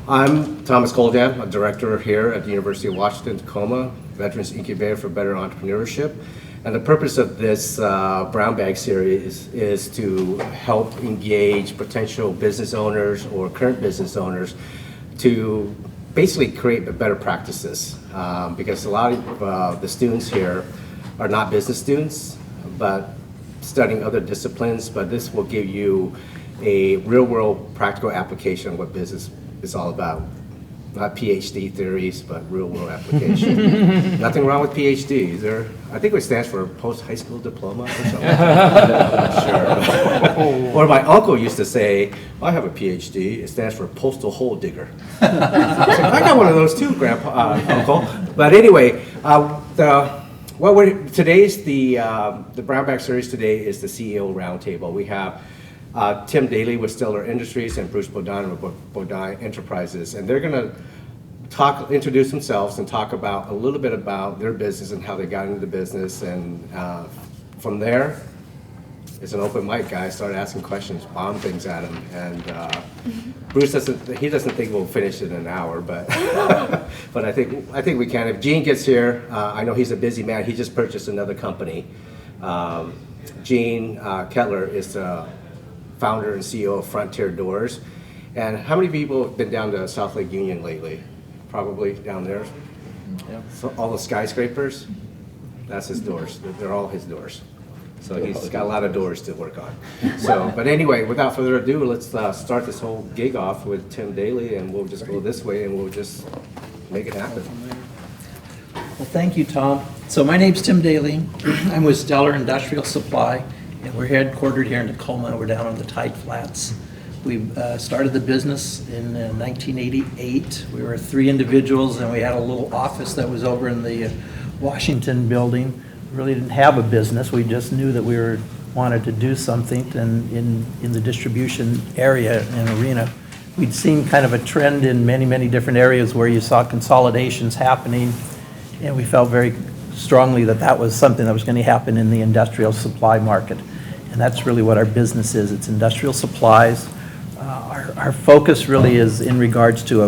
I'm Thomas Koldan, a director here at the University of Washington, Tacoma, Veterans Incubator for Better Entrepreneurship. And the purpose of this brown bag series is to help engage potential business owners or current business owners to basically create better practices. Because a lot of the students here are not business students, but studying other disciplines, but this will give you a real-world practical application of what business is all about. Not PhD theories, but real-world application. Nothing wrong with PhD. I think it stands for post-high school diploma or something. I'm not sure. Or my uncle used to say, I have a PhD. It stands for postal hole digger. I was like, I got one of those too, Uncle. But anyway, today's the Brown Bag series today is the CEO Roundtable. We have Tim Daly with Stellar Industries and Bruce Bodine with Bodine Enterprises, and they're going to introduce themselves and talk about a little bit about their business and how they got into the business, and from there, it's an open mic, guys. Start asking questions, bomb things at him, and Bruce doesn't think we'll finish it in an hour, but but I think we can. If Gene gets here, I know he's a busy man. He just purchased another company. Gene Kettler is the founder and CEO of Frontier Doors. And how many people have been down to South Lake Union lately? Probably down there. Yeah. So all the skyscrapers, that's his doors. They're all his doors. So he's got a lot of doors to work on. So, but anyway, without further ado, let's start this whole gig off with Tim Daly, and we'll just go this way and we'll just make it happen. Well, thank you, Tom. So my name's Tim Daly. I'm with Stellar Industrial Supply, and we're headquartered here in Tacoma. We're down on the Tide Flats. We started the business in 1988. We were 3 individuals, and we had a little office that was over in the Washington building. We really didn't have a business. We just knew that we wanted to do something in the distribution area and arena. We'd seen kind of a trend in many different areas where you saw consolidations happening, and we felt very strongly that that was something that was going to happen in the industrial supply market. And that's really what our business is. It's industrial supplies. Our focus really is in regards to,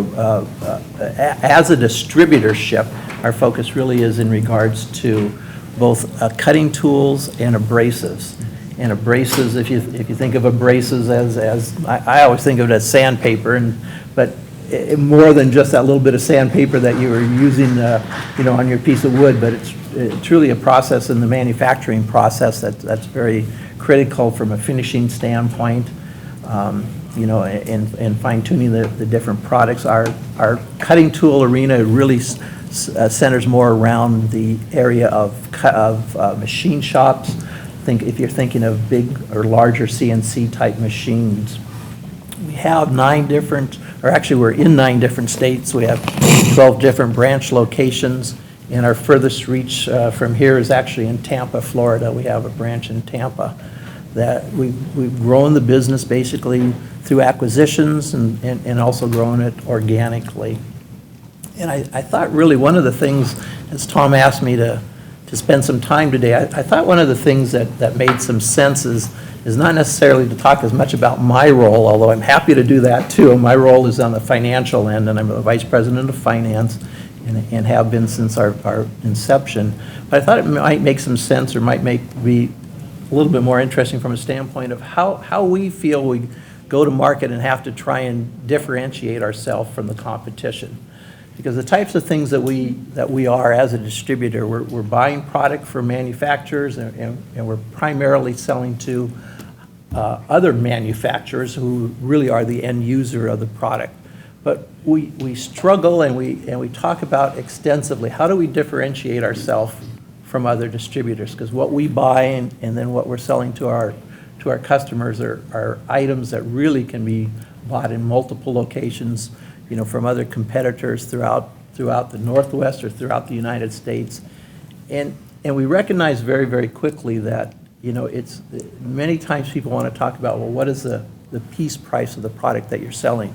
as a distributorship, our focus really is in regards to both cutting tools and abrasives. And abrasives, if you think of abrasives as I always think of it as sandpaper, but more than just that little bit of sandpaper that you were using, on your piece of wood, but it's truly a process in the manufacturing process that's very critical from a finishing standpoint, and fine-tuning the different products. Our cutting tool arena really centers more around the area of machine shops. If you're thinking of big or larger CNC type machines, we have we're in 9 different states. We have 12 different branch locations, and our furthest reach from here is actually in Tampa, Florida. We have a branch in Tampa that we've grown the business basically through acquisitions and also grown it organically. And I thought really one of the things, as Tom asked me to spend some time today, I thought one of the things that made some sense is not necessarily to talk as much about my role, although I'm happy to do that too. My role is on the financial end, and I'm the Vice President of Finance and have been since our inception. But I thought it might make some sense, or might be a little bit more interesting from a standpoint of how we feel we go to market and have to try and differentiate ourselves from the competition. Because the types of things that we are as a distributor, we're buying product from manufacturers, and we're primarily selling to other manufacturers who really are the end user of the product. But we struggle, and we talk about extensively, how do we differentiate ourselves from other distributors? Because what we buy and then what we're selling to our customers are items that really can be bought in multiple locations, from other competitors throughout the Northwest or throughout the United States. And we recognize very, very quickly that, it's many times people want to talk about, well, what is the piece price of the product that you're selling?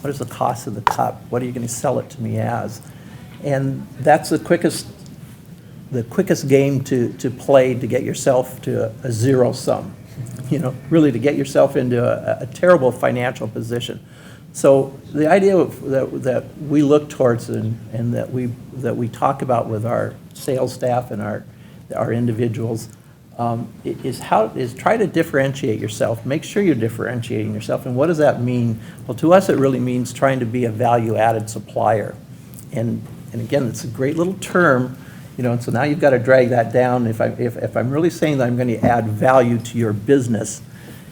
What is the cost of the cup? What are you going to sell it to me as? And that's the quickest game to play to get yourself to a zero sum, really to get yourself into a terrible financial position. So the idea that we look towards and that we talk about with our sales staff and our individuals is try to differentiate yourself. Make sure you're differentiating yourself. And what does that mean? Well, to us, it really means trying to be a value-added supplier. And again, it's a great little term, and so now you've got to drag that down. If I'm really saying that I'm going to add value to your business,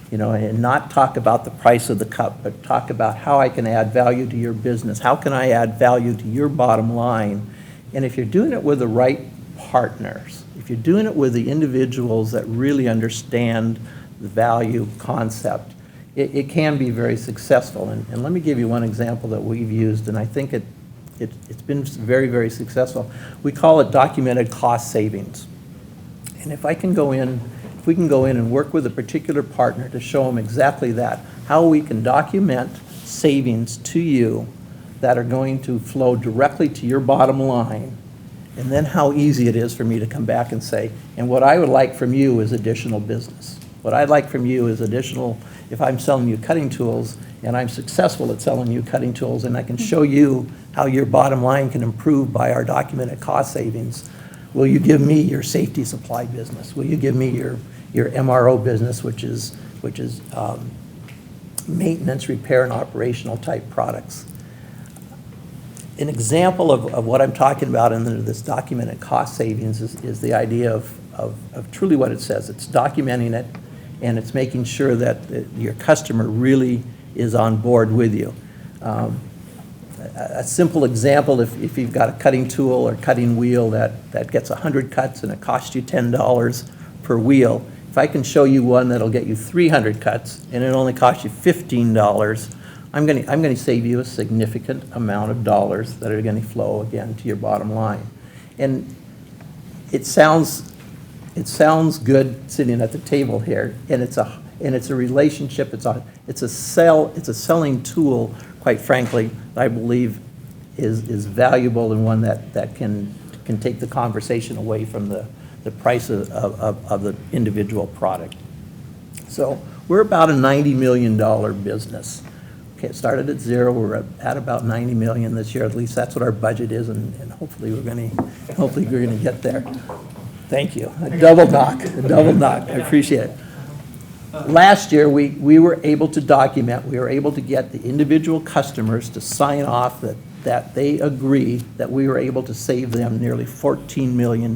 and not talk about the price of the cup, but talk about how I can add value to your business. How can I add value to your bottom line? And if you're doing it with the right partners, if you're doing it with the individuals that really understand the value concept, it can be very successful. And let me give you one example that we've used, and I think it's been very, very successful. We call it documented cost savings. And if we can go in and work with a particular partner to show them exactly that, how we can document savings to you that are going to flow directly to your bottom line, and then how easy it is for me to come back and say, and what I would like from you is additional business. What I'd like from you is additional, if I'm selling you cutting tools, and I'm successful at selling you cutting tools, and I can show you how your bottom line can improve by our documented cost savings, will you give me your safety supply business? Will you give me your MRO business, which is maintenance, repair, and operational type products? An example of what I'm talking about in this documented cost savings is the idea of truly what it says. It's documenting it, and it's making sure that your customer really is on board with you. A simple example, if you've got a cutting tool or cutting wheel that gets 100 cuts and it costs you $10 per wheel, if I can show you one that'll get you 300 cuts and it only costs you $15, I'm going to save you a significant amount of dollars that are going to flow again to your bottom line. And it sounds good sitting at the table here, and it's a relationship. It's a selling tool, quite frankly, that I believe is valuable and one that can take the conversation away from the price of the individual product. So we're about a $90 million business. Okay, it started at zero. We're at about 90 million this year. At least that's what our budget is, and hopefully we're going to get there. Thank you. A double knock. I appreciate it. Last year, we were able to document. We were able to get the individual customers to sign off that they agree that we were able to save them nearly $14 million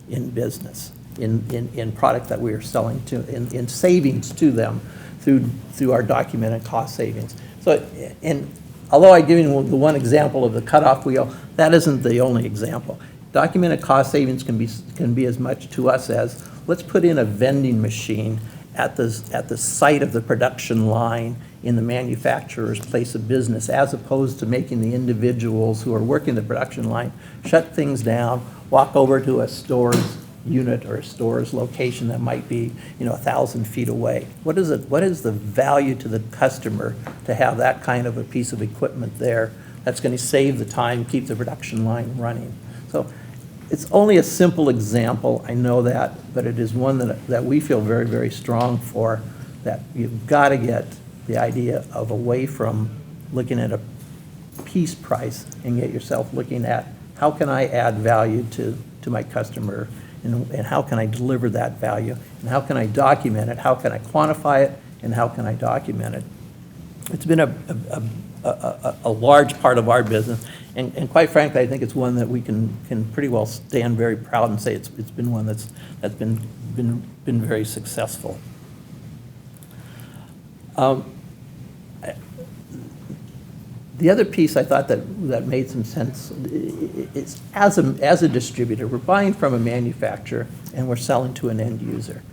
in business, in product that we are selling to, in savings to them through our documented cost savings. So, and although I give you the one example of the cutoff wheel, that isn't the only example. Documented cost savings can be as much to us as, let's put in a vending machine at the site of the production line in the manufacturer's place of business, as opposed to making the individuals who are working the production line shut things down, walk over to a store's unit or a store's location that might be 1,000 feet away. What is the value to the customer to have that kind of a piece of equipment there that's going to save the time, keep the production line running? So it's only a simple example, I know that, but it is one that we feel very, very strong for, that you've got to get the idea of away from looking at a piece price and get yourself looking at how can I add value to my customer, and how can I deliver that value, and how can I document it, how can I quantify it, and how can I document it. It's been a large part of our business, and quite frankly, I think it's one that we can pretty well stand very proud and say it's been one that's been very successful. The other piece I thought that made some sense is as a distributor, we're buying from a manufacturer and we're selling to an end user.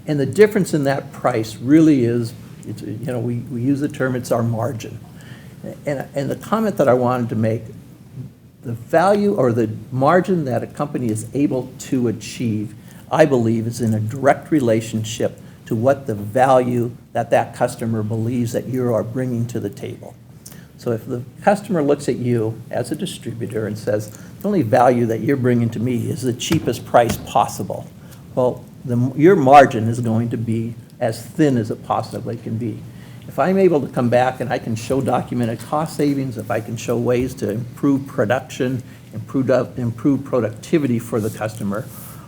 And the difference in that price really is, we use the term, it's our margin. And the comment that I wanted to make, the value or the margin that a company is able to achieve, I believe, is in a direct relationship to what the value that customer believes that you are bringing to the table. So if the customer looks at you as a distributor and says, the only value that you're bringing to me is the cheapest price possible, well, your margin is going to be as thin as it possibly can be. if I'm able to come back and I can show documented cost savings, if I can show ways to improve production, improve productivity for the customer,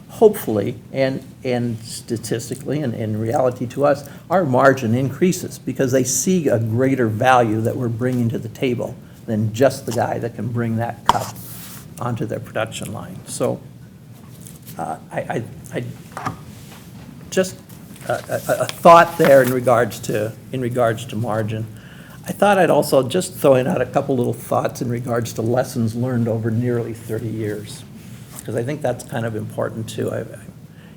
hopefully, and statistically, and in reality to us, our margin increases because they see a greater value that we're bringing to the table than just the guy that can bring that cup onto their production line. So I just a thought there in regards to margin. I thought I'd also just throw out a couple little thoughts in regards to lessons learned over nearly 30 years, because I think that's kind of important too.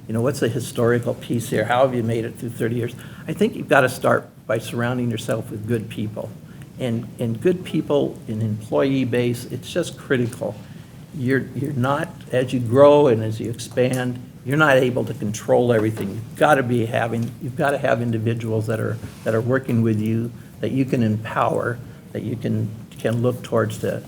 What's the historical piece here? How have you made it through 30 years? I think you've got to start by surrounding yourself with good people. And good people, an employee base, it's just critical. You're not, as you grow and as you expand, you're not able to control everything. You've got to have individuals that are working with you, that you can empower, that you can look towards to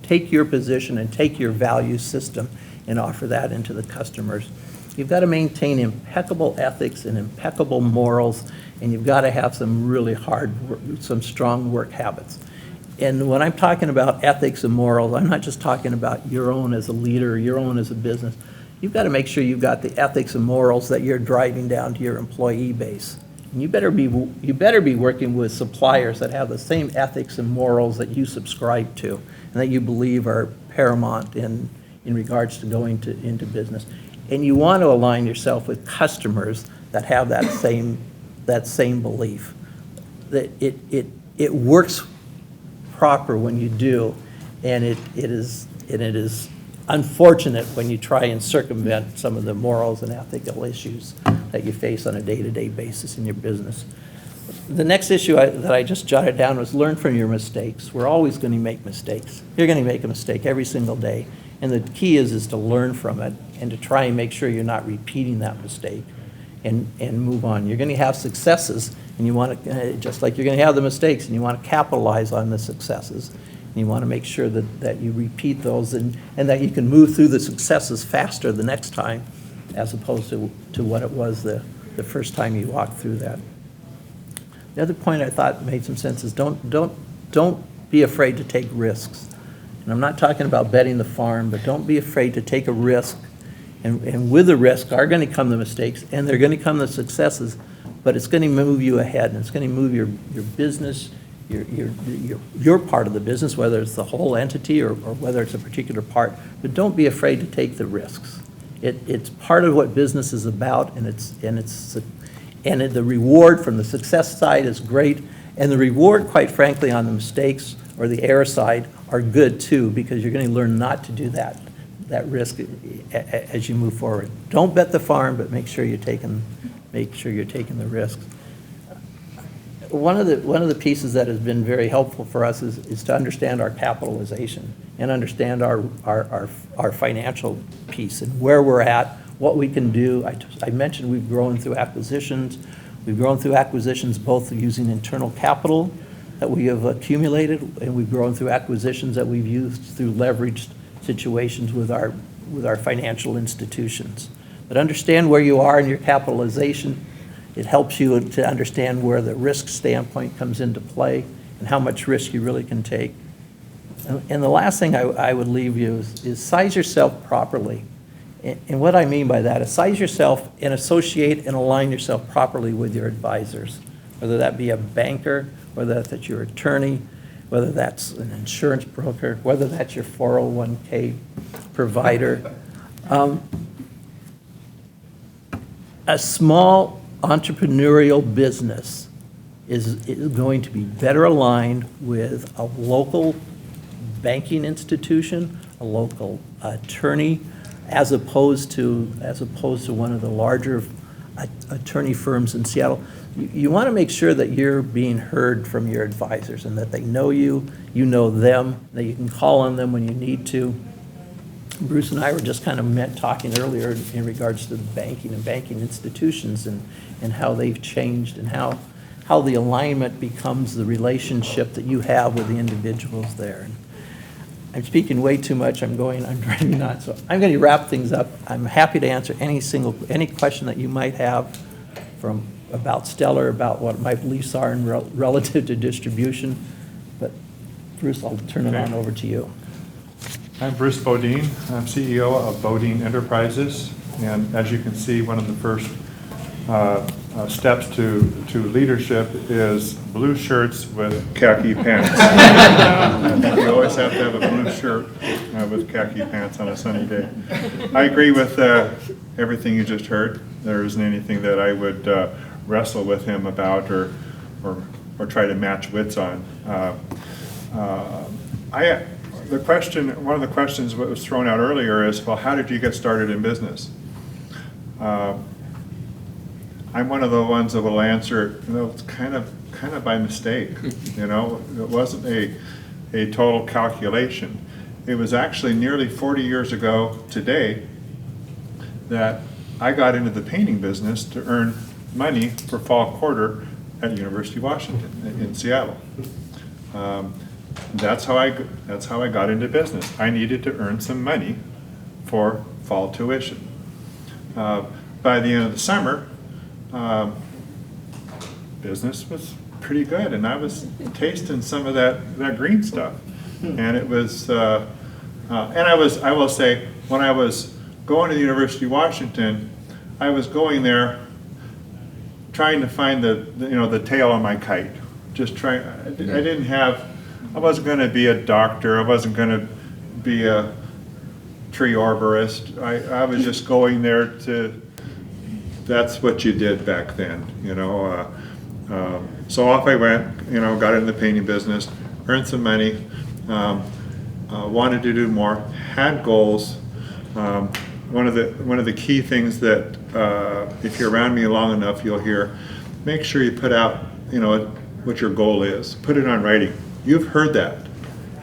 take your position and take your value system and offer that into the customers. You've got to maintain impeccable ethics and impeccable morals, and you've got to have some really some strong work habits. And when I'm talking about ethics and morals, I'm not just talking about your own as a leader, your own as a business. You've got to make sure you've got the ethics and morals that you're driving down to your employee base. And you better be working with suppliers that have the same ethics and morals that you subscribe to and that you believe are paramount in regards to going into business. And you want to align yourself with customers that have that same belief. That it works proper when you do, and it is unfortunate when you try and circumvent some of the morals and ethical issues that you face on a day-to-day basis in your business. The next issue that I just jotted down was learn from your mistakes. We're always going to make mistakes. You're going to make a mistake every single day. And the key is to learn from it and to try and make sure you're not repeating that mistake and move on. You're going to have successes, and you want to, just like you're going to have the mistakes, and you want to capitalize on the successes. And you want to make sure that you repeat those and that you can move through the successes faster the next time as opposed to what it was the first time you walked through that. The other point I thought made some sense is don't be afraid to take risks. And I'm not talking about betting the farm, but don't be afraid to take a risk. And with the risk are going to come the mistakes, and they're going to come the successes, but it's going to move you ahead, and it's going to move your business, your part of the business, whether it's the whole entity or whether it's a particular part. But don't be afraid to take the risks. It's part of what business is about, and the reward from the success side is great, and the reward, quite frankly, on the mistakes or the error side are good too, because you're going to learn not to do that risk as you move forward. Don't bet the farm, but make sure you're taking the risks. One of the pieces that has been very helpful for us is to understand our capitalization and understand our financial piece and where we're at, what we can do. I mentioned we've grown through acquisitions. We've grown through acquisitions both using internal capital that we have accumulated, and we've grown through acquisitions that we've used through leveraged situations with our financial institutions. But understand where you are in your capitalization. It helps you to understand where the risk standpoint comes into play and how much risk you really can take. And the last thing I would leave you is size yourself properly. And what I mean by that is size yourself and associate and align yourself properly with your advisors, whether that be a banker, whether that's your attorney, whether that's an insurance broker, whether that's your 401k provider. A small entrepreneurial business is going to be better aligned with a local banking institution, a local attorney, as opposed to one of the larger attorney firms in Seattle. You want to make sure that you're being heard from your advisors and that they know you, you know them, that you can call on them when you need to. Bruce and I were just kind of talking earlier in regards to banking and banking institutions and how they've changed and how the alignment becomes the relationship that you have with the individuals there. And I'm speaking way too much. I'm driving nuts. So I'm going to wrap things up. I'm happy to answer any question that you might have from about Stellar, about what my beliefs are in relative to distribution. But Bruce, I'll turn it on over to you. I'm Bruce Bodine. I'm CEO of Bodine Enterprises. And as you can see, one of the first steps to leadership is blue shirts with khaki pants. You always have to have a blue shirt with khaki pants on a sunny day. I agree with everything you just heard. There isn't anything that I would wrestle with him about or try to match wits on. One of the questions that was thrown out earlier is, well, how did you get started in business? I'm one of the ones that will answer, it's kind of by mistake. It wasn't a total calculation. It was actually nearly 40 years ago today that I got into the painting business to earn money for fall quarter at University of Washington in Seattle. That's how I got into business. I needed to earn some money for fall tuition. By the end of the summer, business was pretty good, and I was tasting some of that green stuff, and it was. I will say, when I was going to the University of Washington, I was going there trying to find the tail on my kite. Just trying. I wasn't going to be a doctor. I wasn't going to be a tree arborist. I was just going there to. That's what you did back then, So off I went, got into the painting business, earned some money, wanted to do more, had goals. One of the key things that if you're around me long enough, you'll hear, make sure you put out, what your goal is. Put it on writing. You've heard that,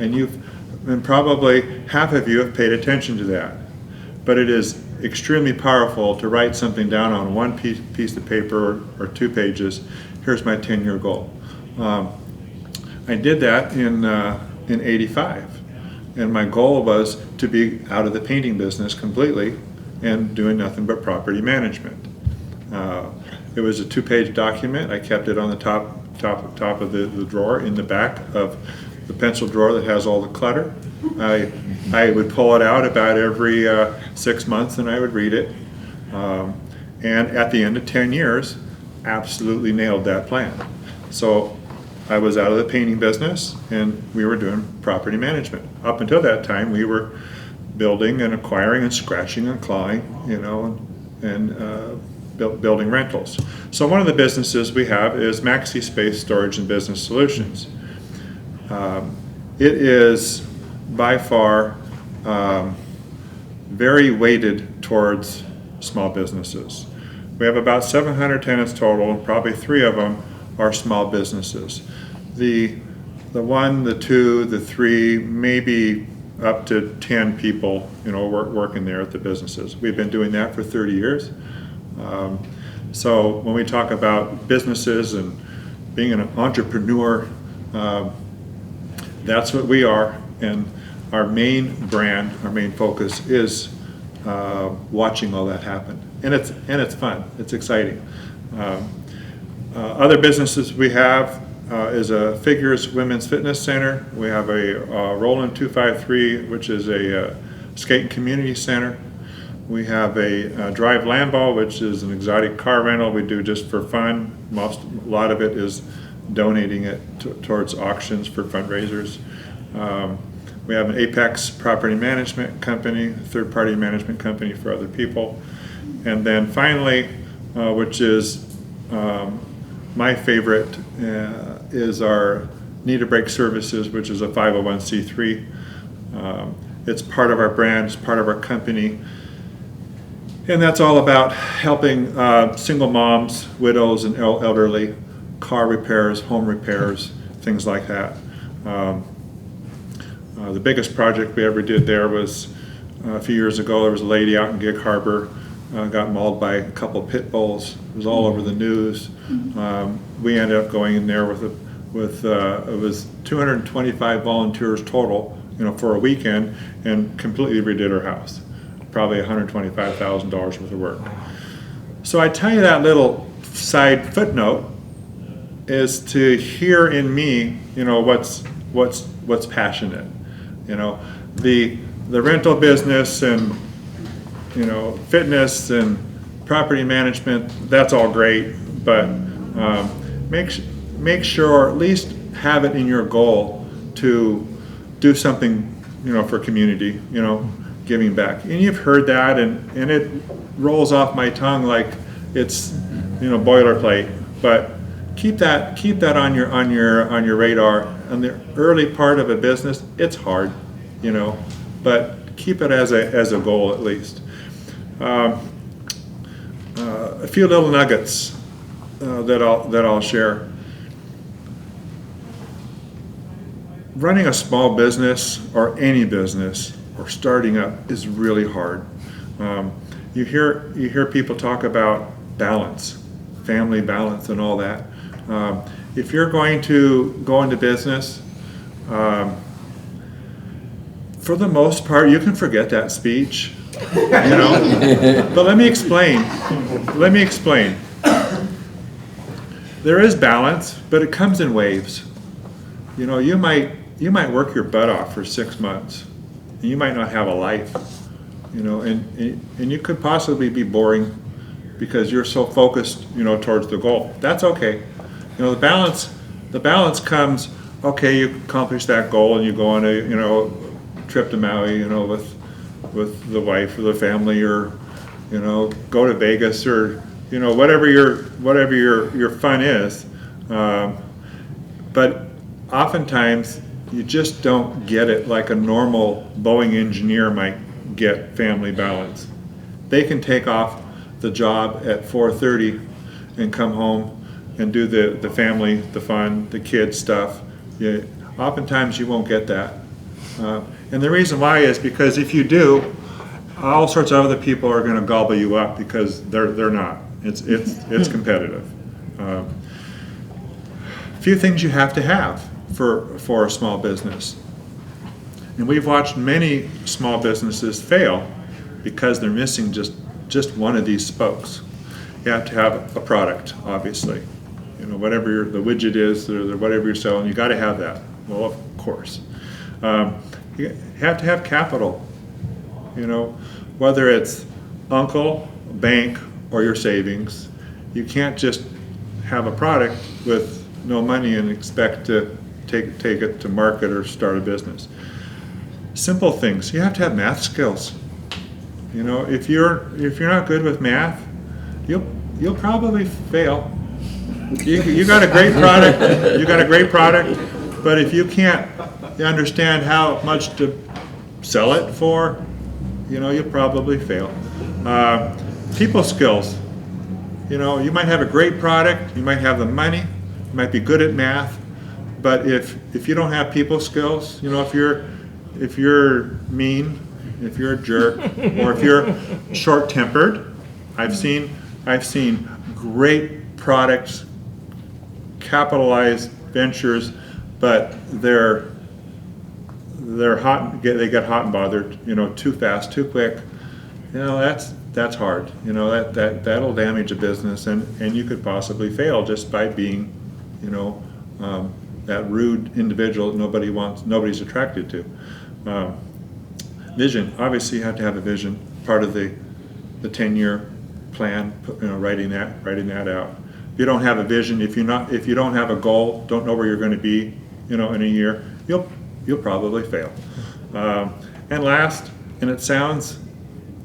and probably half of you have paid attention to that. But it is extremely powerful to write something down on one piece of paper or 2 pages. Here's my 10-year goal. I did that in '85, and my goal was to be out of the painting business completely and doing nothing but property management. It was a 2-page document. I kept it on the top of the drawer in the back of the pencil drawer that has all the clutter. I would pull it out about every 6 months, and I would read it. And at the end of 10 years, absolutely nailed that plan. So I was out of the painting business, and we were doing property management. Up until that time, we were building and acquiring and scratching and clawing, and building rentals. So one of the businesses we have is Maxi Space Storage and Business Solutions. It is by far very weighted towards small businesses. We have about 700 tenants total, and probably 3 of them are small businesses. The 1, the 2, the 3, maybe up to 10 people, working there at the businesses. We've been doing that for 30 years. So when we talk about businesses and being an entrepreneur, that's what we are, and our main brand, our main focus is watching all that happen, and it's fun, it's exciting. Other businesses we have is a Figures Women's Fitness Center. We have a Roland 253, which is a skate and community center. We have a Drive Lambo, which is an exotic car rental we do just for fun. A lot of it is donating it towards auctions for fundraisers. We have an Apex property management company, third-party management company for other people. And then finally, which is my favorite, is our Need a Break Services, which is a 501c3. It's part of our brand, it's part of our company. And that's all about helping single moms, widows, and elderly, car repairs, home repairs, things like that. The biggest project we ever did there was a few years ago. There was a lady out in Gig Harbor, got mauled by a couple of pit bulls. It was all over the news. We ended up going in there with it was 225 volunteers total, for a weekend, and completely redid her house. Probably $125,000 worth of work. So I tell you that little side footnote is to hear in me, what's passionate. The rental business and, fitness and property management, that's all great, but make sure, or at least have it in your goal to do something, for community, giving back. And you've heard that, and it rolls off my tongue like it's, boilerplate. But keep that on your radar. On the early part of a business, it's hard, but keep it as a goal at least. A few little nuggets that I'll share. Running a small business or any business or starting up is really hard. You hear people talk about balance, family balance, and all that. If you're going to go into business, for the most part, you can forget that speech. But let me explain. There is balance, but it comes in waves. You might work your butt off for 6 months, and you might not have a life. And you could possibly be boring because you're so focused, towards the goal. That's okay. The balance comes. Okay, you accomplish that goal, and you go on a trip to Maui, with the wife or the family, or go to Vegas, or whatever your fun is. But oftentimes you just don't get it like a normal Boeing engineer might get family balance. They can take off the job at 4:30 and come home and do the family, the fun, the kids stuff. Oftentimes you won't get that. And the reason why is because if you do, all sorts of other people are going to gobble you up because they're not. It's competitive. A few things you have to have for a small business. And we've watched many small businesses fail because they're missing just one of these spokes. You have to have a product, obviously. Whatever the widget is, or whatever you're selling, you got to have that. Well, of course. You have to have capital. Whether it's uncle, bank, or your savings. You can't just have a product with no money and expect to take it to market or start a business. Simple things. You have to have math skills. If you're not good with math, you'll probably fail. You got a great product. You got a great product, but if you can't understand how much to sell it for, you'll probably fail. People skills. You might have a great product. You might have the money. You might be good at math, but if you don't have people skills, if you're mean, if you're a jerk, or if you're short-tempered, I've seen great products, capitalized ventures, but they're hot. They get hot and bothered. Too fast, too quick. That's hard. That'll damage a business, and you could possibly fail just by being, that rude individual that nobody's attracted to. Vision. Obviously, you have to have a vision. Part of the 10-year plan. Writing that out. If you don't have a vision, if you don't have a goal, don't know where you're going to be, in a year, you'll probably fail. And last, and it sounds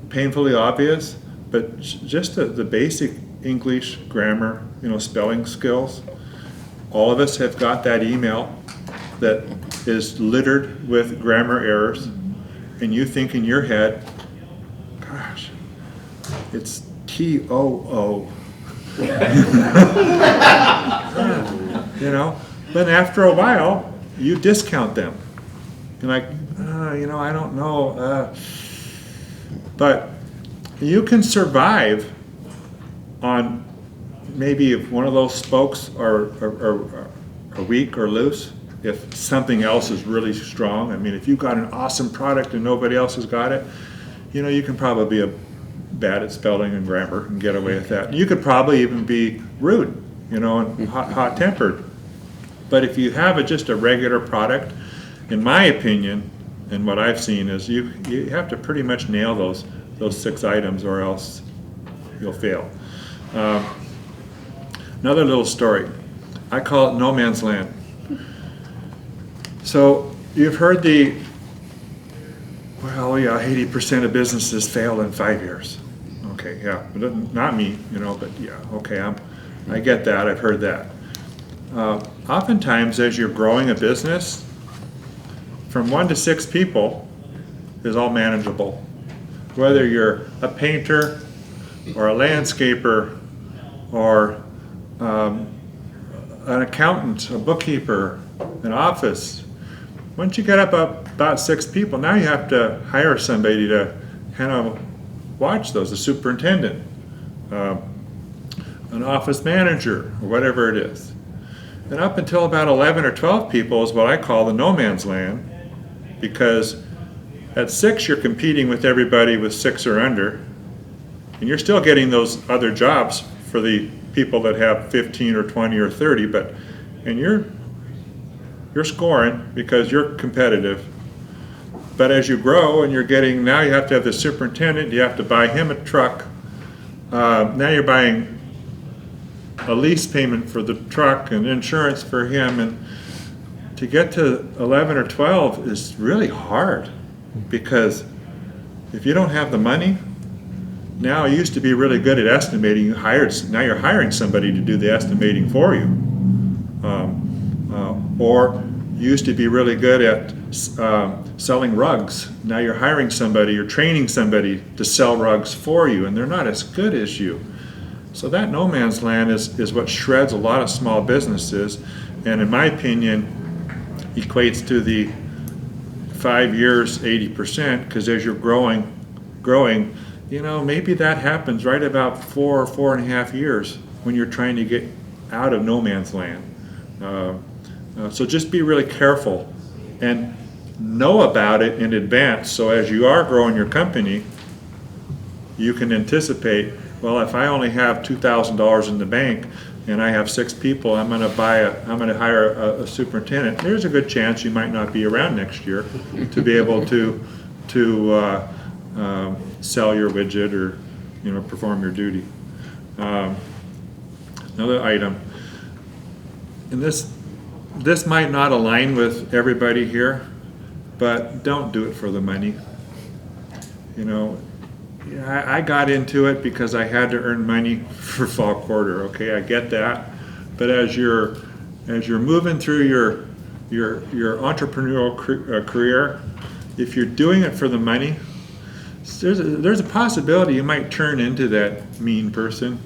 painfully obvious, but just the basic English grammar, spelling skills. All of us have got that email that is littered with grammar errors, and you think in your head, gosh, it's T-O-O. But after a while, you discount them. You're like, I don't know. But you can survive on maybe if one of those spokes are weak or loose, if something else is really strong. If you've got an awesome product and nobody else has got it, you can probably bad at spelling and grammar and get away with that. You could probably even be rude, and hot-tempered. But if you have just a regular product, in my opinion, and what I've seen is you have to pretty much nail those 6 items, or else you'll fail. Another little story. I call it no man's land. So you've heard 80% of businesses fail in 5 years. Okay, yeah, but not me, but yeah, okay, I get that, I've heard that. Oftentimes, as you're growing a business, from 1 to 6 people is all manageable. Whether you're a painter or a landscaper or an accountant, a bookkeeper, an office, once you get up about 6 people, now you have to hire somebody to kind of watch those, a superintendent, an office manager, or whatever it is. And up until about 11 or 12 people is what I call the no man's land, because at 6 you're competing with everybody with 6 or under, and you're still getting those other jobs for the people that have 15 or 20 or 30, and you're scoring because you're competitive. But as you grow and now you have to have the superintendent, you have to buy him a truck. Now you're buying a lease payment for the truck and insurance for him, and to get to 11 or 12 is really hard, because if you don't have the money, now you used to be really good at estimating, now you're hiring somebody to do the estimating for you. Or you used to be really good at selling rugs. Now you're hiring somebody, you're training somebody to sell rugs for you, and they're not as good as you. So that no man's land is what shreds a lot of small businesses, and in my opinion, equates to the 5 years, 80%, because as you're growing, maybe that happens right about 4 or 4.5 years when you're trying to get out of no man's land. So just be really careful and know about it in advance, so as you are growing your company, you can anticipate, well, if I only have $2,000 in the bank and I have 6 people, I'm going to hire a superintendent. There's a good chance you might not be around next year to be able to sell your widget or perform your duty. Another item, and this might not align with everybody here, but don't do it for the money. I got into it because I had to earn money for fall quarter. Okay, I get that, but as you're moving through your entrepreneurial career, if you're doing it for the money, there's a possibility you might turn into that mean person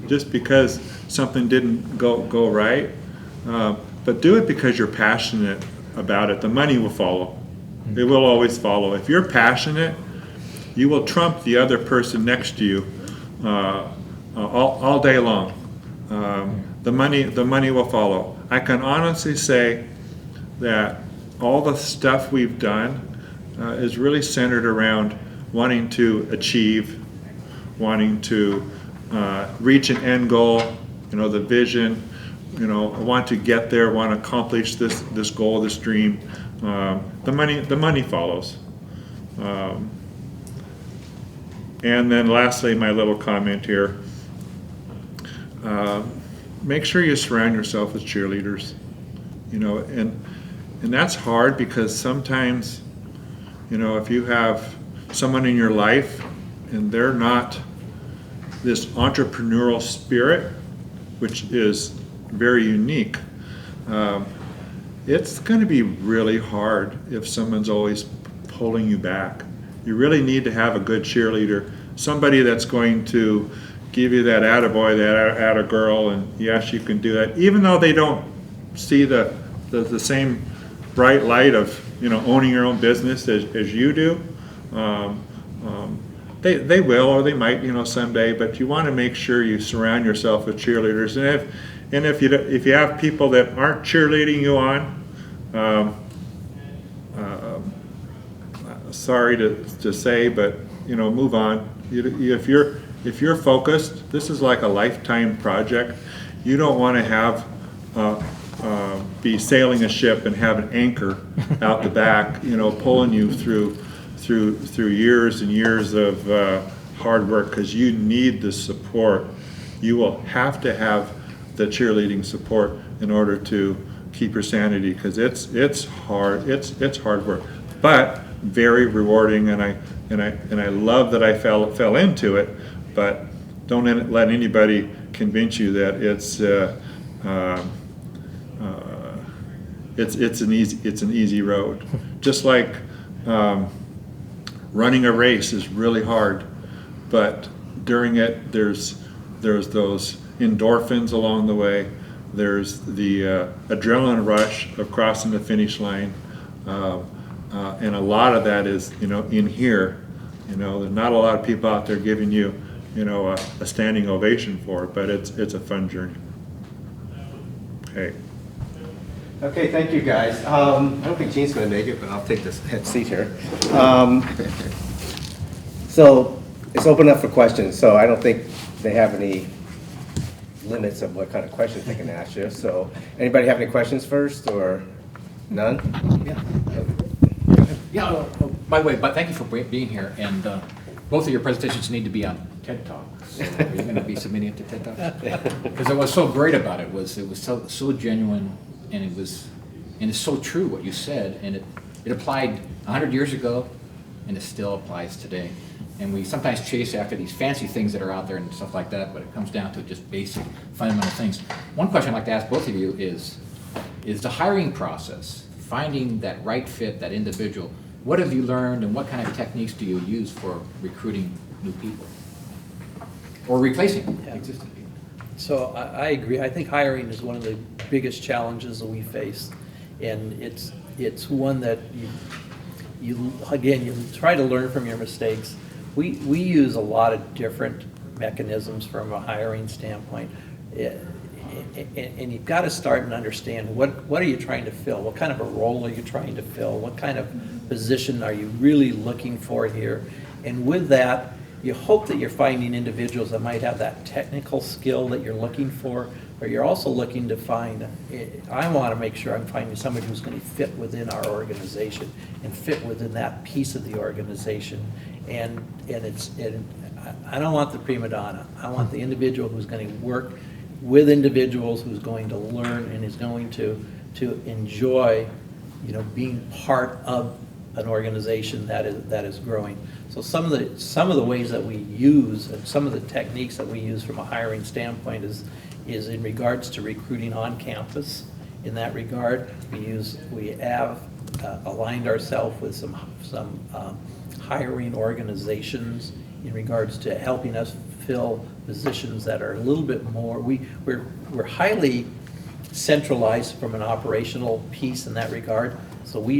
just because something didn't go right. But do it because you're passionate about it. The money will follow. It will always follow. If you're passionate, you will trump the other person next to you all day long. The money will follow. I can honestly say that all the stuff we've done is really centered around wanting to achieve, wanting to reach an end goal, the vision. I want to get there, want to accomplish this goal, this dream. The money follows. And then lastly, my little comment here, make sure you surround yourself with cheerleaders, and that's hard because sometimes, if you have someone in your life and they're not this entrepreneurial spirit, which is very unique, it's going to be really hard if someone's always pulling you back. You really need to have a good cheerleader, somebody that's going to give you that attaboy, that attagirl, and yes, you can do that, even though they don't see the same bright light of owning your own business as you do. They will, or they might, someday. But you want to make sure you surround yourself with cheerleaders, and if you have people that aren't cheerleading you on, sorry to say, but move on. If you're focused, this is like a lifetime project. You don't want to have be sailing a ship and have an anchor out the back, pulling you through years and years of hard work, because you need the support. You will have to have the cheerleading support in order to keep your sanity, because it's hard. It's hard work, but very rewarding. And I love that I fell into it. But don't let anybody convince you that it's an easy road. Just like running a race is really hard, but during it there's those endorphins along the way. There's the adrenaline rush of crossing the finish line, and a lot of that is in here. There's not a lot of people out there giving you a standing ovation for it, but it's a fun journey. Okay. Okay, thank you, guys. I don't think Gene's going to make it, but I'll take this head seat here. So it's open up for questions. So I don't think they have any limits of what kind of questions they can ask you. So anybody have any questions first, or none? Yeah. Yeah. By the way, but thank you for being here. And both of your presentations need to be on TED Talk. So are you going to be submitting it to TED Talk? Because what was so great about it was so genuine, and it's so true what you said, and it applied 100 years ago, and it still applies today. And we sometimes chase after these fancy things that are out there and stuff like that, but it comes down to just basic, fundamental things. One question I'd like to ask both of you is the hiring process, finding that right fit, that individual. What have you learned, and what kind of techniques do you use for recruiting new people or replacing existing people? So I agree. I think hiring is one of the biggest challenges that we face, and it's one that you try to learn from your mistakes. We use a lot of different mechanisms from a hiring standpoint, and you've got to start and understand what are you trying to fill? What kind of a role are you trying to fill? What kind of position are you really looking for here? And with that, you hope that you're finding individuals that might have that technical skill that you're looking for, but you're also looking to find, I want to make sure I'm finding somebody who's going to fit within our organization and fit within that piece of the organization. And I don't want the prima donna. I want the individual who's going to work with individuals, who's going to learn and is going to enjoy, being part of an organization that is growing. So some of the ways that we use, and some of the techniques that we use from a hiring standpoint is in regards to recruiting on campus. In that regard, we have aligned ourselves with some hiring organizations in regards to helping us fill positions that are a little bit more. We're highly centralized from an operational piece in that regard. So we'll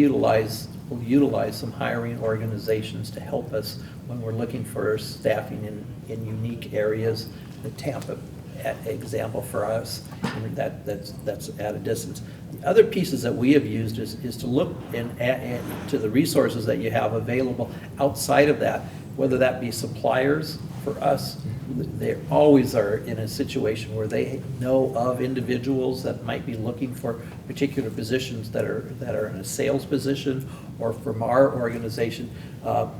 utilize some hiring organizations to help us when we're looking for staffing in unique areas. The Tampa example for us, that's at a distance. The other pieces that we have used is to look to the resources that you have available outside of that, whether that be suppliers. For us, they always are in a situation where they know of individuals that might be looking for particular positions that are in a sales position, or from our organization,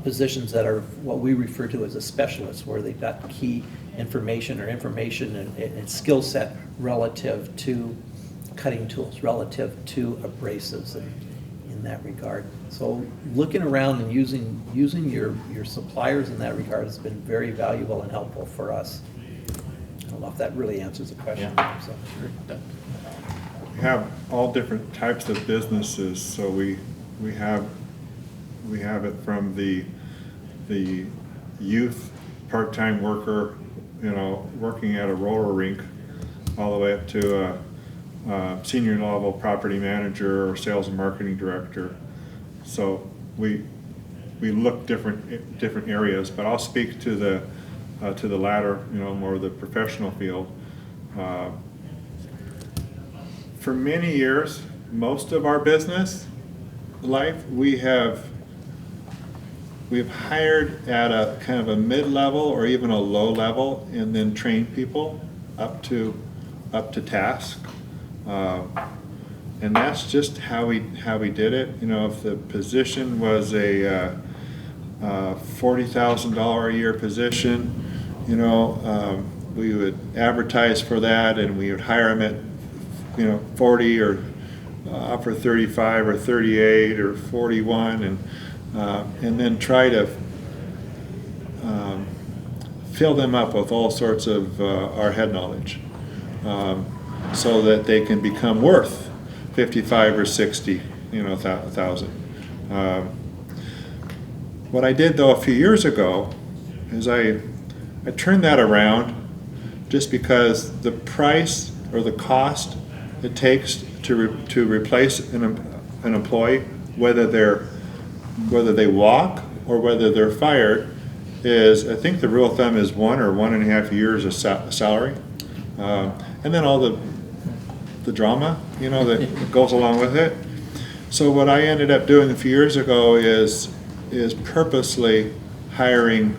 positions that are what we refer to as a specialist, where they've got key information and skill set relative to cutting tools, relative to abrasives, and in that regard. So looking around and using your suppliers in that regard has been very valuable and helpful for us. I don't know if that really answers the question. Yeah. So, sure. We have all different types of businesses, so we have it from the youth part-time worker, working at a roller rink, all the way up to a senior level property manager or sales and marketing director. So we look different areas, but I'll speak to the latter, more the professional field. For many years, most of our business life, we have we've hired at a kind of a mid-level or even a low level, and then trained people up to task. And that's just how we did it. You know, if the position was a $40,000 a year position, you know, we would advertise for that, and we would hire them at, you know, 40 or for 35 or 38 or 41, and then try to fill them up with all sorts of our head knowledge, so that they can become worth 55 or 60, you know, thousand. What I did though a few years ago is I turned that around, just because the price or the cost it takes to replace an employee, whether they walk or whether they're fired, is, I think the rule of thumb is 1 or 1.5 years of salary, and then all the drama, you know, that goes along with it. So what I ended up doing a few years ago is purposely hiring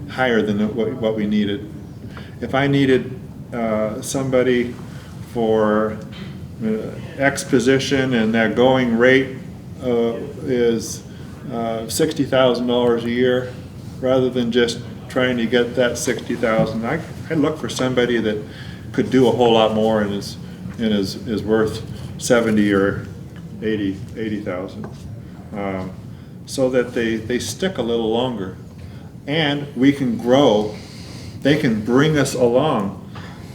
higher than what we needed. If I needed somebody for X position and that going rate is $60,000 a year, rather than just trying to get that $60,000, I look for somebody that could do a whole lot more and is worth 70 or 80,000, so that they stick a little longer, and we can grow. They can bring us along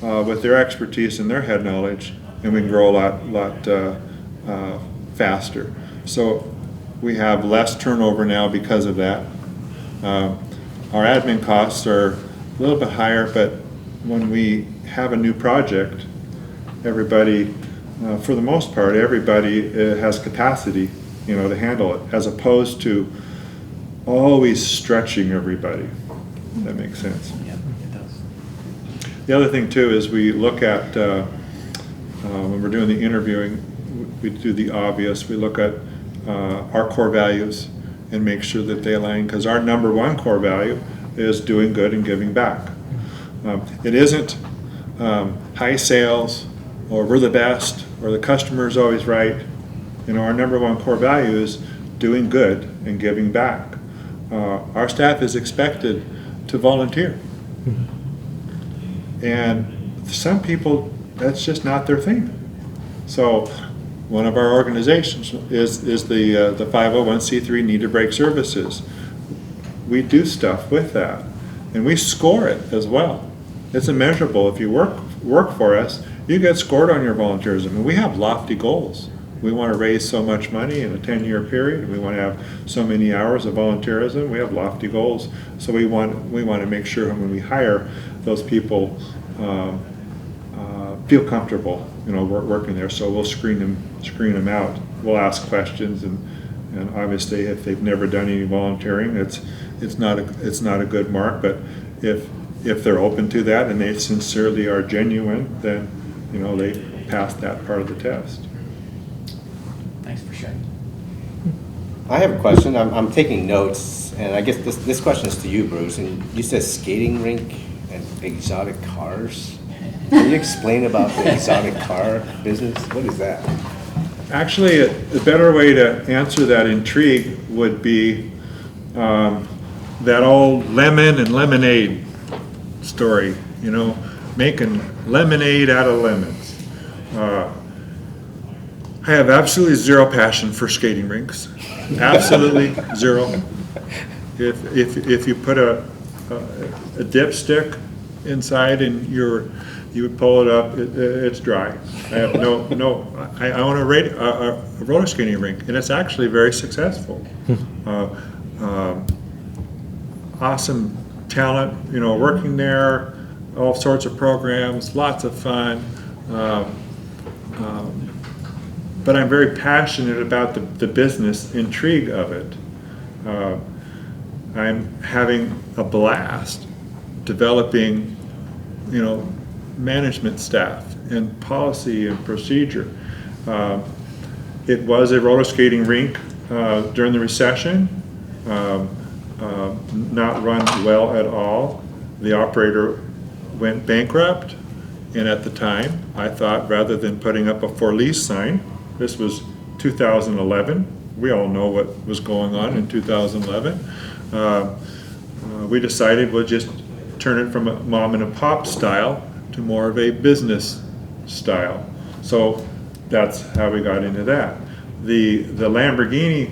with their expertise and their head knowledge, and we can grow a lot faster. So we have less turnover now because of that. Our admin costs are a little bit higher, but when we have a new project, everybody, for the most part, everybody has capacity, you know, to handle it, as opposed to always stretching everybody. If that makes sense. Yeah, it does. The other thing too is we look at, when we're doing the interviewing, we do the obvious. We look at our core values and make sure that they align, because our number one core value is doing good and giving back. It isn't high sales, or we're the best, or the customer's always right. You know, our number one core value is doing good and giving back. Our staff is expected to volunteer. And some people, that's just not their thing. So one of our organizations is the 501c3 Need to Break Services. We do stuff with that, and we score it as well. It's immeasurable. If you work for us, you get scored on your volunteerism, and we have lofty goals. We want to raise so much money in a 10-year period. We want to have so many hours of volunteerism. We have lofty goals, so we want to make sure when we hire those people feel comfortable, you know, working there. So we'll screen them out. We'll ask questions, and obviously, if they've never done any volunteering, it's not a good mark. But if they're open to that and they sincerely are genuine, then, you know, they pass that part of the test. Thanks for sharing. I have a question. I'm taking notes, and I guess this question is to you, Bruce. And you said skating rink and exotic cars. Can you explain about the exotic car business? What is that? Actually, a better way to answer that intrigue would be that old lemon and lemonade story, you know, making lemonade out of lemons. I have absolutely zero passion for skating rinks. Absolutely zero. If you put a dipstick inside and you would pull it up, it's dry. I have I own a roller skating rink, and it's actually very successful. Awesome talent, you know, working there, all sorts of programs, lots of fun. But I'm very passionate about the business intrigue of it. I'm having a blast developing, you know, management staff and policy and procedure. It was a roller skating rink during the recession, not run well at all. The operator went bankrupt, and at the time, I thought rather than putting up a for lease sign, this was 2011, we all know what was going on in 2011, we decided we'll just turn it from a mom and a pop style to more of a business style. So that's how we got into that. The Lamborghini,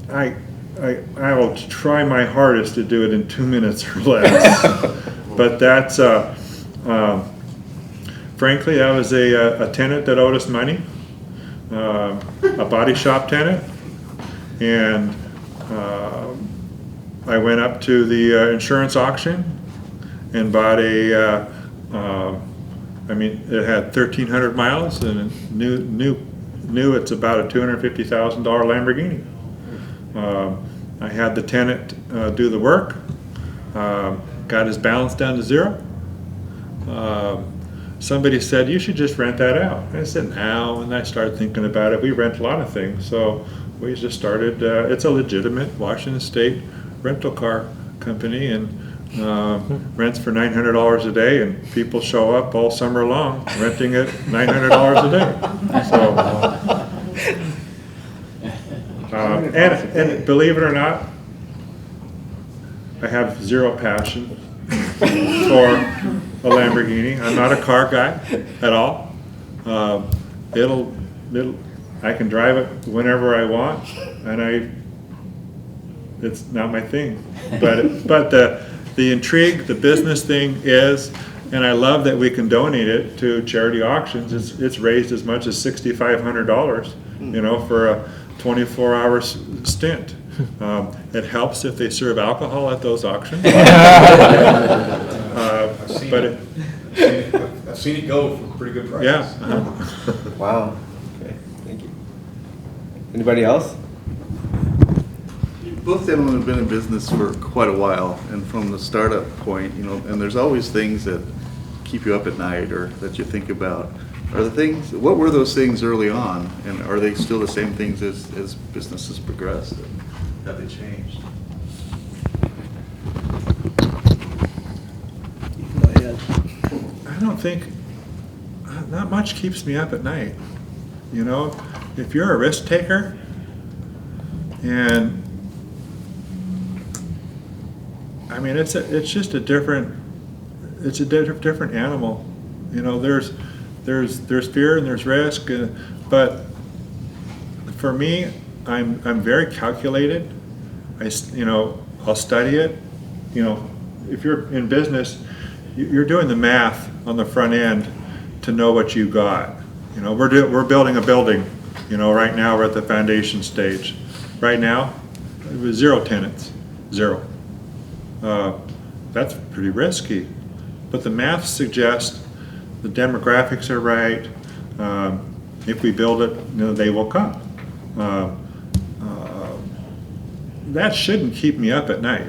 I will try my hardest to do it in 2 minutes or less. But that's, frankly, that was a tenant that owed us money, a body shop tenant. And I went up to the insurance auction and bought it had 1,300 miles and new it's about a $250,000 Lamborghini. I had the tenant do the work, got his balance down to zero. Somebody said, you should just rent that out. I said, no, and I started thinking about it. We rent a lot of things, so we just started, it's a legitimate Washington State rental car company, and rents for $900 a day, and people show up all summer long renting it $900 a day. So, and believe it or not, I have zero passion for a Lamborghini. I'm not a car guy at all. I can drive it whenever I want, and it's not my thing. But the intrigue, the business thing is, and I love that we can donate it to charity auctions. It's raised as much as $6,500, for a 24-hour stint. It helps if they serve alcohol at those auctions. I've seen it go for pretty good prices. Yeah. Wow. Okay, thank you. Anybody else? Both gentlemen have been in business for quite a while, and from the startup point, and there's always things that keep you up at night or that you think about. What were those things early on, and are they still the same things as businesses progressed? Have they changed? Go ahead. I don't think, not much keeps me up at night. If you're a risk taker, and it's just a different animal. There's fear and there's risk, but for me, I'm very calculated. I'll study it. If you're in business, you're doing the math on the front end to know what you got. We're building a building. Right now we're at the foundation stage. Right now, it was 0 tenants, 0. That's pretty risky, but the math suggests the demographics are right. If we build it, they will come. That shouldn't keep me up at night,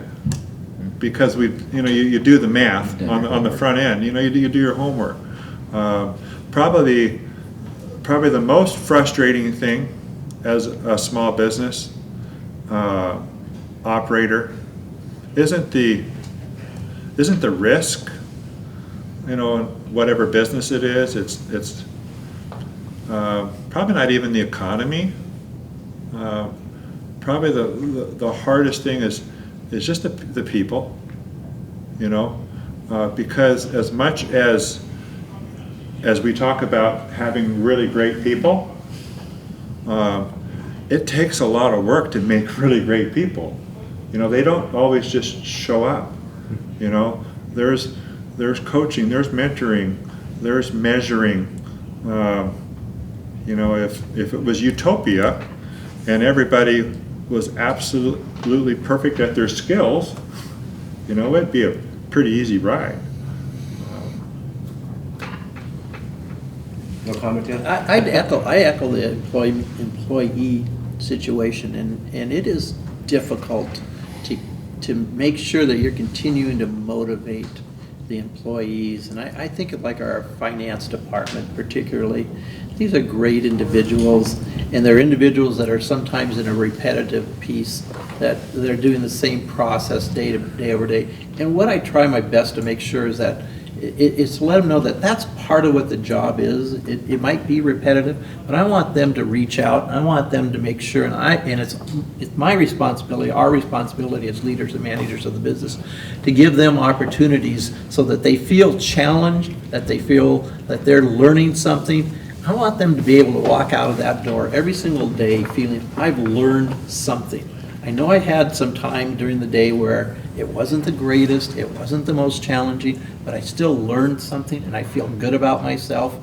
because you do the math on the front end. You do your homework. Probably the most frustrating thing as a small business operator isn't the risk, whatever business it is. It's probably not even the economy. Probably the hardest thing is just the people, because as much as we talk about having really great people, it takes a lot of work to make really great people. They don't always just show up. There's coaching, there's mentoring, there's measuring. If it was utopia and everybody was absolutely perfect at their skills, it'd be a pretty easy ride. No comment, Tim? I echo the employee situation, and it is difficult to make sure that you're continuing to motivate the employees. And I think of like our finance department particularly. these are great individuals, and they're individuals that are sometimes in a repetitive piece, that they're doing the same process day over day. And what I try my best to make sure is that it's to let them know that that's part of what the job is. It might be repetitive, but I want them to reach out. I want them to make sure, and it's my responsibility, our responsibility as leaders and managers of the business, to give them opportunities so that they feel challenged, that they feel that they're learning something. I want them to be able to walk out of that door every single day feeling, I've learned something. I know I had some time during the day where it wasn't the greatest, it wasn't the most challenging, but I still learned something and I feel good about myself.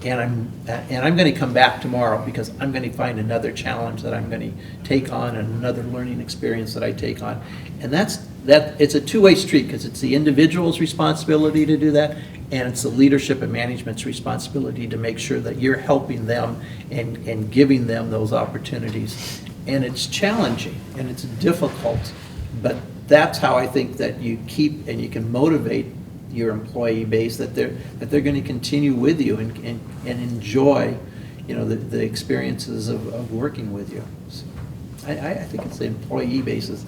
And I'm going to come back tomorrow because I'm going to find another challenge that I'm going to take on and another learning experience that I take on. And it's a two-way street, because it's the individual's responsibility to do that, and it's the leadership and management's responsibility to make sure that you're helping them and giving them those opportunities. And it's challenging and it's difficult, but that's how I think that you keep and you can motivate your employee base, that they're going to continue with you and enjoy, the experiences of working with you. So I think it's the employee base is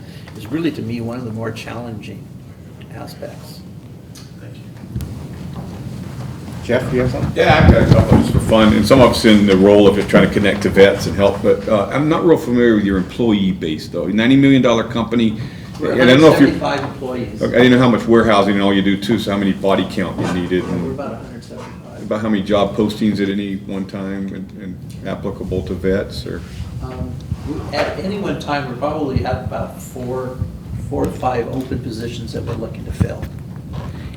really, to me, one of the more challenging aspects. Jeff, you have something? Yeah, I've got a couple just for fun, and some of us in the role of just trying to connect to vets and help, but I'm not real familiar with your employee base, though. $90 million company. We're And I don't know if you're, 175 employees. I didn't know how much warehousing and all you do too, so how many body count you needed, We're and about 175. about how many job postings at any one time and applicable to vets, or? At any one time, we probably have about four to five open positions that we're looking to fill.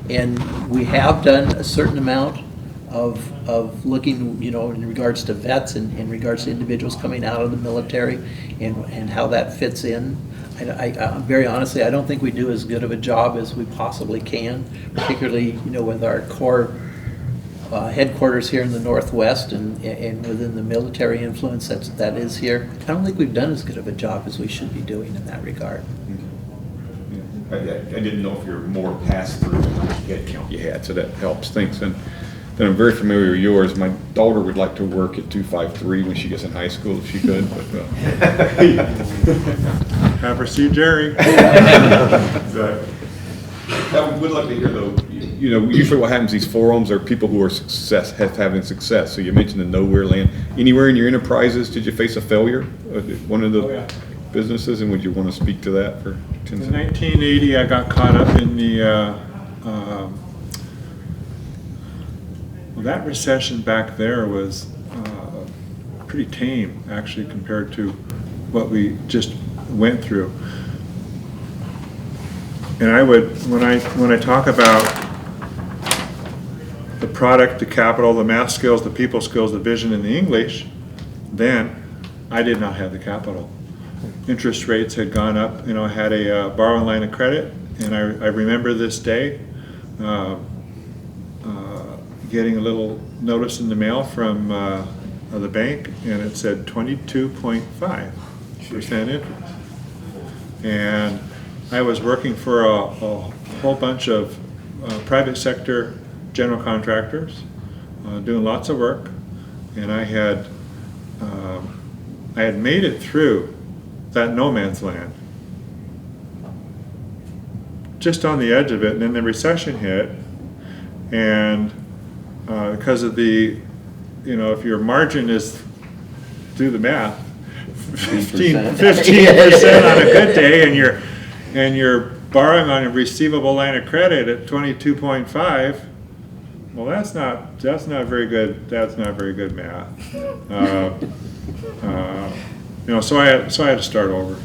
And we have done a certain amount of looking, in regards to vets and in regards to individuals coming out of the military and how that fits in. Very honestly, I don't think we do as good of a job as we possibly can, particularly, with our core headquarters here in the Northwest and within the military influence that is here. I don't think we've done as good of a job as we should be doing in that regard. I didn't know if you're more pass-through head count you had, so that helps things. And then I'm very familiar with yours. My daughter would like to work at 253 when she gets in high school, if she could, but. Have her see Jerry. I would like to hear, though, usually what happens in these forums are people who are having success. So you mentioned the nowhere land. Anywhere in your enterprises, did you face a failure? One of the businesses, and would you want to speak to that for 10 seconds? In 1980, I got caught up in the, well, that recession back there was pretty tame, actually, compared to what we just went through. And I would, when I talk about the product, the capital, the math skills, the people skills, the vision, and the English, then I did not have the capital. Interest rates had gone up. I had a borrowing line of credit, and I remember this day getting a little notice in the mail from the bank, and it said 22.5% interest. And I was working for a whole bunch of private sector general contractors, doing lots of work, and I had made it through that no man's land, just on the edge of it, and then the recession hit, and because of the, if your margin is, do the math, 15% on a good day, and you're borrowing on a receivable line of credit at 22.5, well, that's not very good. That's not very good math. So I had to start over.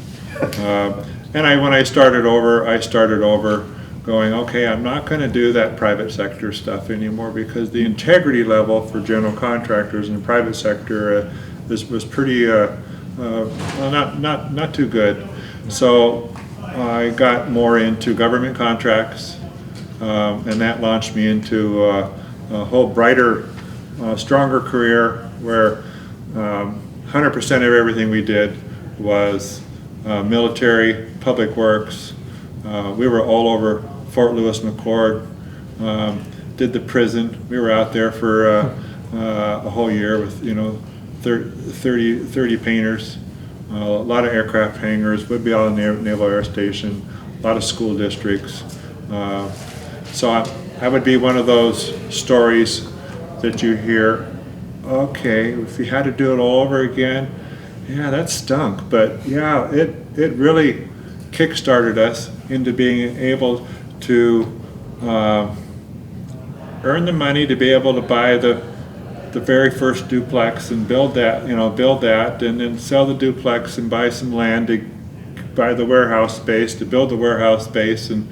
And when I started over going, okay, I'm not going to do that private sector stuff anymore, because the integrity level for general contractors in the private sector was pretty not too good. So I got more into government contracts, and that launched me into a whole brighter, stronger career where 100% of everything we did was military, public works. We were all over Fort Lewis McChord, did the prison. We were out there for a whole year with, 30 painters, a lot of aircraft hangars, would be on the Naval Air Station, a lot of school districts. So I would be one of those stories that you hear, okay, if you had to do it all over again, yeah, that stunk. But yeah, it really kick-started us into being able to earn the money to be able to buy the very first duplex and build that, and then sell the duplex and buy some land to buy the warehouse space, to build the warehouse space, and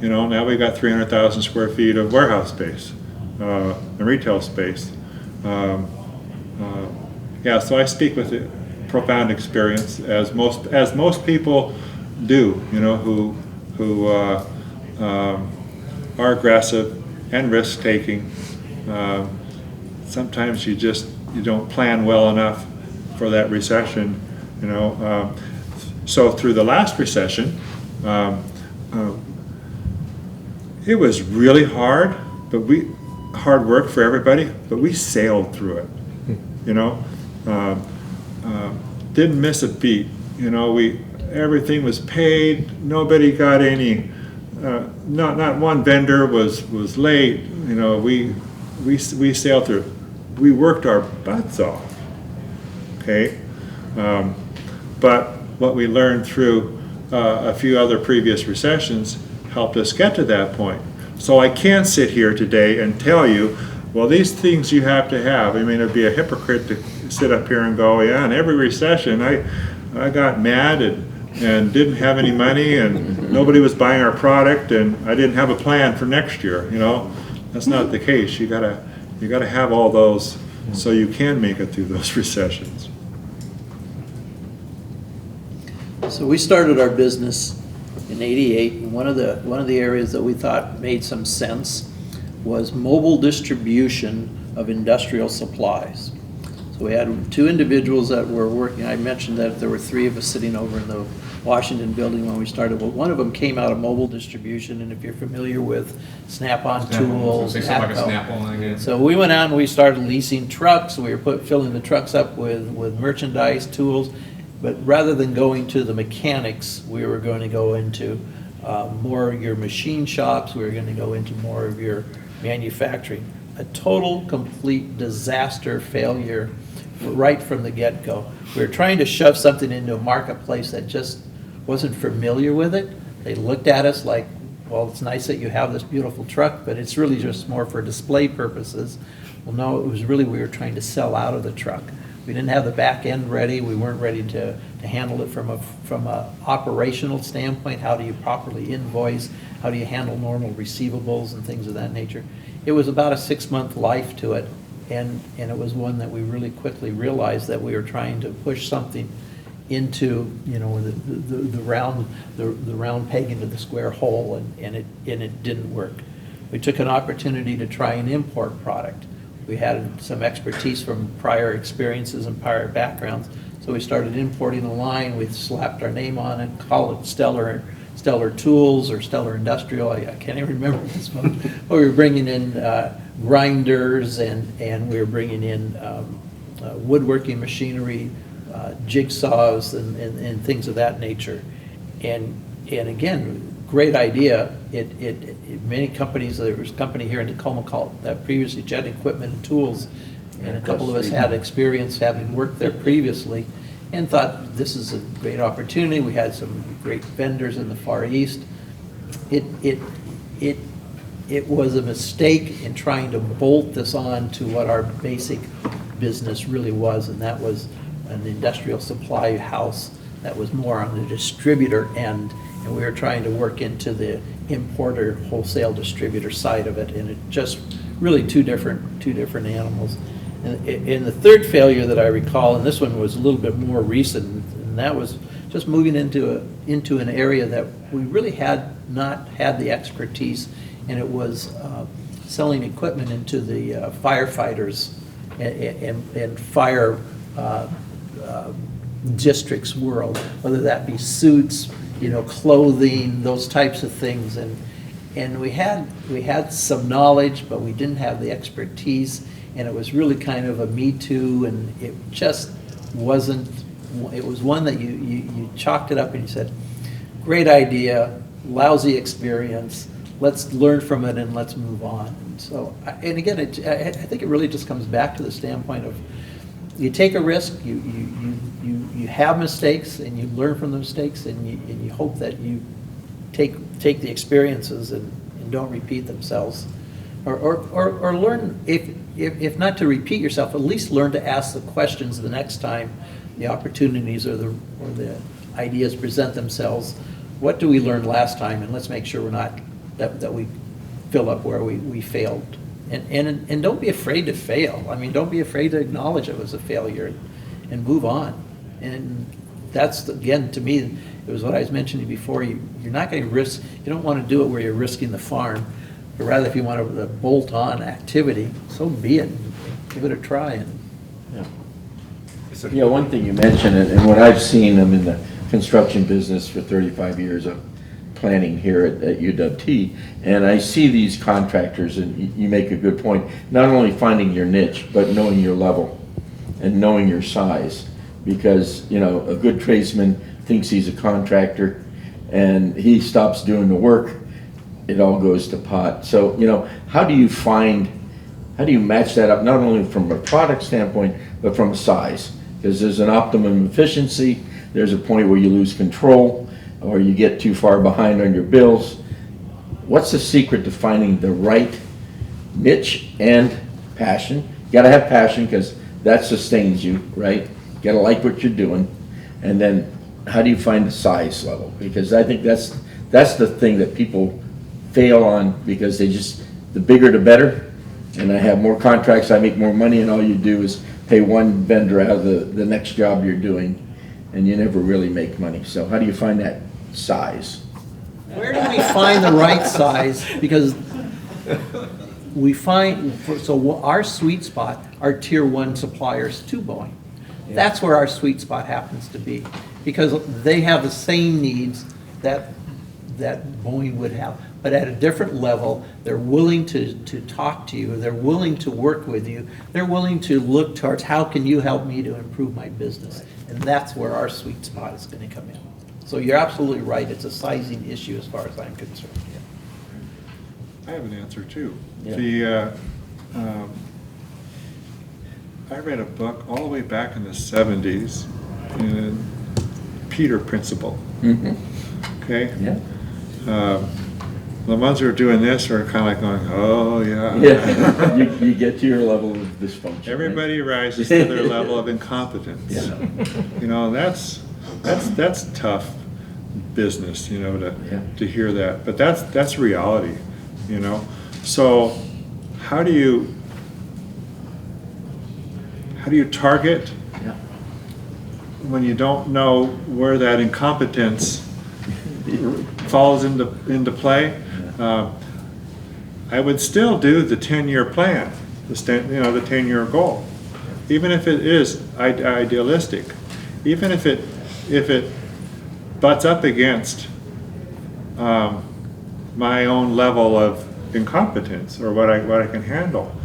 now we got 300,000 square feet of warehouse space, and retail space. Yeah, so I speak with a profound experience, as most people do, who are aggressive and risk-taking. Sometimes you don't plan well enough for that recession, So through the last recession, it was really hard, but hard work for everybody, but we sailed through it, didn't miss a beat, everything was paid, nobody got any, not one vendor was late, we sailed through. We worked our butts off, okay? But what we learned through a few other previous recessions helped us get to that point. So I can't sit here today and tell you, well, these things you have to have. I mean, it'd be a hypocrite to sit up here and go, yeah, in every recession I got mad and didn't have any money and nobody was buying our product and I didn't have a plan for next year, That's not the case. You gotta have all those so you can make it through those recessions. So we started our business in '88, and one of the areas that we thought made some sense was mobile distribution of industrial supplies. So we had two individuals that were working. I mentioned that there were three of us sitting over in the Washington building when we started. Well, one of them came out of mobile distribution, and if you're familiar with Snap-on tools, Say something like a Atco. Snap-on, I guess. So we went out and we started leasing trucks. We were filling the trucks up with merchandise, tools. But rather than going to the mechanics, we were going to go into more of your machine shops. We were going to go into more of your manufacturing. A total, complete disaster failure right from the get-go. We were trying to shove something into a marketplace that just wasn't familiar with it. They looked at us like, well, it's nice that you have this beautiful truck, but it's really just more for display purposes. Well, no, it was really we were trying to sell out of the truck. We didn't have the back end ready. We weren't ready to handle it from a operational standpoint. How do you properly invoice? How do you handle normal receivables and things of that nature? It was about a 6-month life to it, and it was one that we really quickly realized that we were trying to push something into, the round peg into the square hole, and it didn't work. We took an opportunity to try and import product. We had some expertise from prior experiences and prior backgrounds, so we started importing a line. We slapped our name on it, called it Stellar Tools or Stellar Industrial. I can't even remember this one. But we were bringing in grinders and we were bringing in woodworking machinery, jigsaws and things of that nature. And again, great idea. Many companies, there was a company here in Tacoma called that previously Jet Equipment and Tools, and a couple of us had experience having worked there previously and thought this is a great opportunity. We had some great vendors in the Far East. It was a mistake in trying to bolt this on to what our basic business really was, and that was an industrial supply house that was more on the distributor end, and we were trying to work into the importer wholesale distributor side of it, and it just really two different animals. And the third failure that I recall, and this one was a little bit more recent, and that was just moving into an area that we really had not had the expertise, and it was selling equipment into the firefighters and fire districts world, whether that be suits, clothing, those types of things, and we had some knowledge, but we didn't have the expertise, and it was really kind of a me too, and it just wasn't, it was one that you chalked it up and you said, great idea, lousy experience, let's learn from it and let's move on. And so, and again, I think it really just comes back to the standpoint of, you take a risk, you have mistakes, and you learn from the mistakes, and you hope that you take the experiences and don't repeat themselves, or learn, if not to repeat yourself, at least learn to ask the questions the next time the opportunities or the ideas present themselves. What do we learn last time, and let's make sure we're not that we fill up where we failed. And don't be afraid to fail. I mean, don't be afraid to acknowledge it was a failure and move on. And that's, again, to me, it was what I was mentioning before. You're not going to risk, you don't want to do it where you're risking the farm, but rather if you want a bolt-on activity, so be it. Give it a try. And Yeah, one thing you mentioned, and what I've seen, I'm in the construction business for 35 years of planning here at UWT, and I see these contractors, and you make a good point, not only finding your niche, but knowing your level and knowing your size, because, you know, a good tradesman thinks he's a contractor, and he stops doing the work, it all goes to pot. So, you know, how do you match that up, not only from a product standpoint, but from a size? Because there's an optimum efficiency, there's a point where you lose control, or you get too far behind on your bills. What's the secret to finding the right niche and passion? You gotta have passion, because that sustains you, right? You gotta like what you're doing. And then how do you find the size level? Because I think that's the thing that people fail on, because they just, the bigger the better. And I have more contracts, I make more money, and all you do is pay one vendor out of the next job you're doing, and you never really make money. So how do you find that size? where do we find the right size? Because we find, so our sweet spot are tier 1 suppliers to Boeing. That's where our sweet spot happens to be, because they have the same needs that Boeing would have, but at a different level. They're willing to talk to you, they're willing to work with you, they're willing to look towards how can you help me to improve my business, and that's where our sweet spot is going to come in. So you're absolutely right, it's a sizing issue as far as I'm concerned. I have an answer too. Yeah. I read a book all the way back in the 70s, in Peter Principle. Mm-hmm. Okay? Yeah. The ones who are doing this are kind of like going, oh, yeah. Yeah, you get to your level of dysfunction. Everybody rises to their level of incompetence. Yeah. You know, that's tough business, you know, to hear that. But that's reality, you know. So how do you target when you don't know where that incompetence falls into play? I would still do the 10-year plan, the 10-year goal, even if it is idealistic, even if it butts up against my own level of incompetence or what I can handle.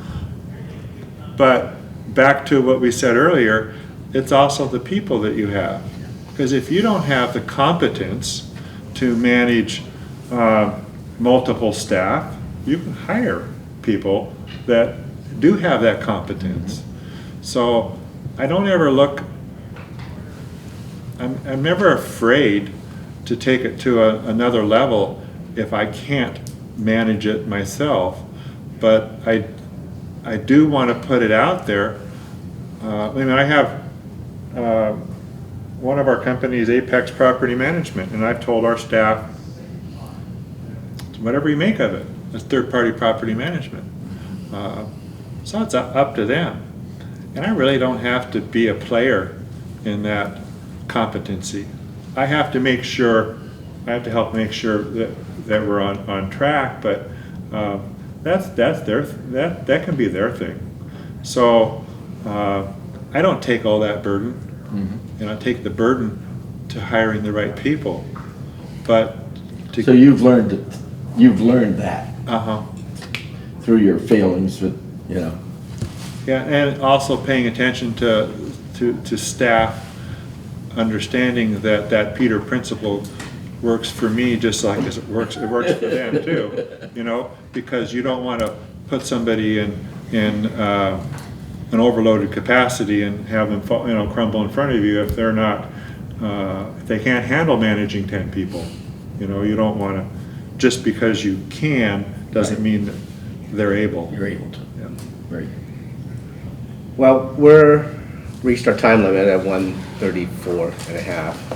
But back to what we said earlier, it's also the people that you have, because if you don't have the competence to manage multiple staff, you can hire people that do have that competence. So I don't ever look, I'm never afraid to take it to another level if I can't manage it myself, but I do want to put it out there. I mean, I have one of our companies, Apex Property Management, and I've told our staff, whatever you make of it, it's third-party property management. So it's up to them. And I really don't have to be a player in that competency. I have to make sure, I have to help make sure that we're on track, but that can be their thing. So I don't take all that burden. Mm-hmm. And I take the burden to hiring the right people. But so you've learned that uh-huh. through your failings with, Yeah, and also paying attention to staff, understanding that that Peter principle works for me just like as it works for them too, because you don't want to put somebody in an overloaded capacity and have them crumble in front of you if they're not, if they can't handle managing 10 people. You don't want to, just because you can, doesn't mean that they're able. You're able to. Yeah. Right. Well, we're reached our time limit at 1:34 and a half.